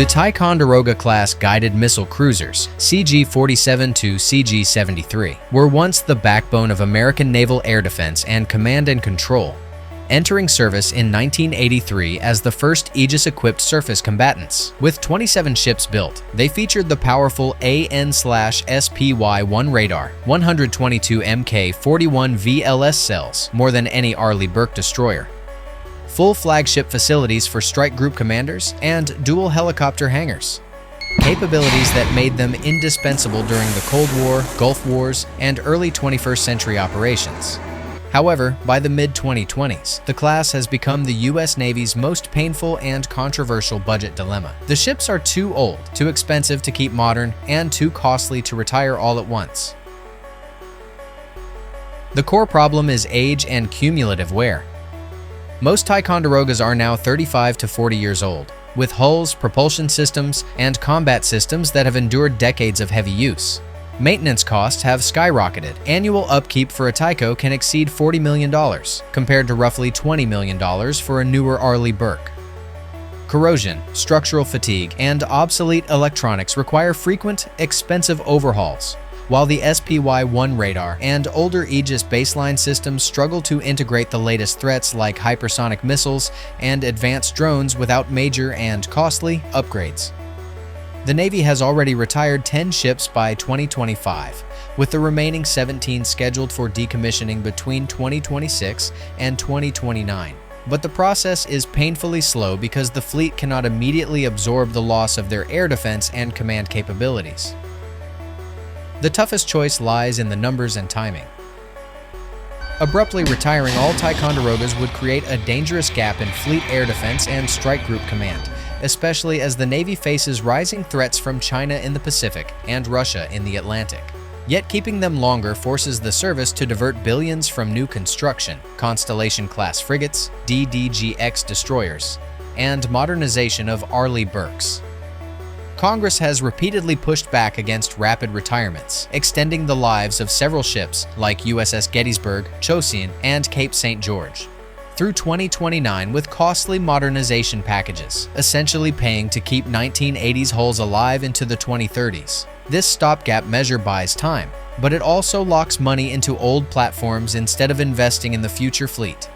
The Ticonderoga-Class guided missile cruisers, CG-47 to CG-73, were once the backbone of American naval air defense and command and control, entering service in 1983 as the first Aegis-equipped surface combatants. With 27 ships built, they featured the powerful AN/SPY-1 radar, 122 Mk-41 VLS cells, more than any Arleigh Burke destroyer, full flagship facilities for strike group commanders, and dual helicopter hangars. Capabilities that made them indispensable during the Cold War, Gulf Wars, and early 21st century operations. However, by the mid-2020s, the class has become the U.S. Navy's most painful and controversial budget dilemma. The ships are too old, too expensive to keep modern, and too costly to retire all at once. The core problem is age and cumulative wear. Most Ticonderogas are now 35 to 40 years old, with hulls, propulsion systems, and combat systems that have endured decades of heavy use. Maintenance costs have skyrocketed. Annual upkeep for a Tyco can exceed $40 million, compared to roughly $20 million for a newer Arleigh Burke. Corrosion, structural fatigue, and obsolete electronics require frequent, expensive overhauls, while the SPY-1 radar and older Aegis baseline systems struggle to integrate the latest threats like hypersonic missiles and advanced drones without major and costly upgrades. The Navy has already retired 10 ships by 2025, with the remaining 17 scheduled for decommissioning between 2026 and 2029. But the process is painfully slow because the fleet cannot immediately absorb the loss of their air defense and command capabilities. The toughest choice lies in the numbers and timing. Abruptly retiring all Ticonderogas would create a dangerous gap in fleet air defense and strike group command, especially as the Navy faces rising threats from China in the Pacific and Russia in the Atlantic. Yet keeping them longer forces the service to divert billions from new construction, Constellation-class frigates, DDG-X destroyers, and modernization of Arleigh Burkes. Congress has repeatedly pushed back against rapid retirements, extending the lives of several ships like USS Gettysburg, Chosin, and Cape St. George through 2029 with costly modernization packages, essentially paying to keep 1980s hulls alive into the 2030s. This stopgap measure buys time, but it also locks money into old platforms instead of investing in the future fleet.